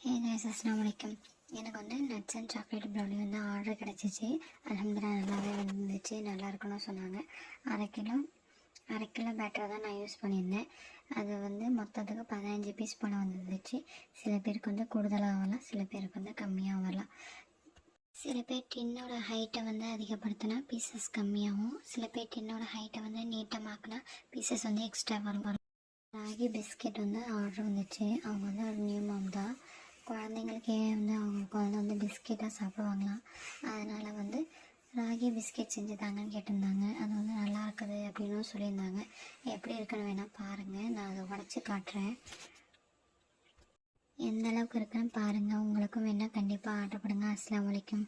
Hey guys, அஸ்ஸலாமு அலைக்கும். எனக்கு வந்து நட்ஸ் அண்ட் சாக்லேட் ப்ரௌனி வந்து ஆர்டர் கிடச்சிச்சு. அல்ஹம்துலில்லாஹ் நல்லாவே வந்துச்சு. நல்லா இருக்குன்னு சொன்னாங்க. அரை கிலோ பேட்டரை தான் நான் யூஸ் பண்ணியிருந்தேன். அது வந்து மொத்தத்துக்கு 15 பீஸ் போல் வந்துச்சு. சில பேருக்கு வந்து கூடுதலாக வரலாம், சில பேருக்கு வந்து கம்மியாக வரலாம். சில பேர் டின்னோட ஹைட்டை வந்து அதிகப்படுத்தினா பீசஸ் கம்மியாகும். சில பேர் டின்னோட ஹைட்டை வந்து நீட்டமாக்கினா பீசஸ் வந்து எக்ஸ்ட்ரா வரும். ராகி பிஸ்கெட் வந்து ஆர்டர் வந்துச்சு. அவங்க வந்து ஒரு நியூ மாம் தான். குழந்தைங்களுக்கே வந்து அவங்க குழந்தை வந்து பிஸ்கெட்டாக சாப்பிடுவாங்களாம். அதனால் வந்து ராகி பிஸ்கெட் செஞ்சு தாங்கன்னு கேட்டிருந்தாங்க. அது வந்து நல்லா இருக்குது அப்படின்னு சொல்லியிருந்தாங்க. எப்படி இருக்குன்னு வேணால் பாருங்கள், நான் அதை உடச்சி காட்டுறேன். எந்த அளவுக்கு இருக்குன்னு பாருங்கள். உங்களுக்கும் வேணால் கண்டிப்பாக ஆர்டர் பண்ணுங்கள். அஸ்ஸலாமு அலைக்கும்.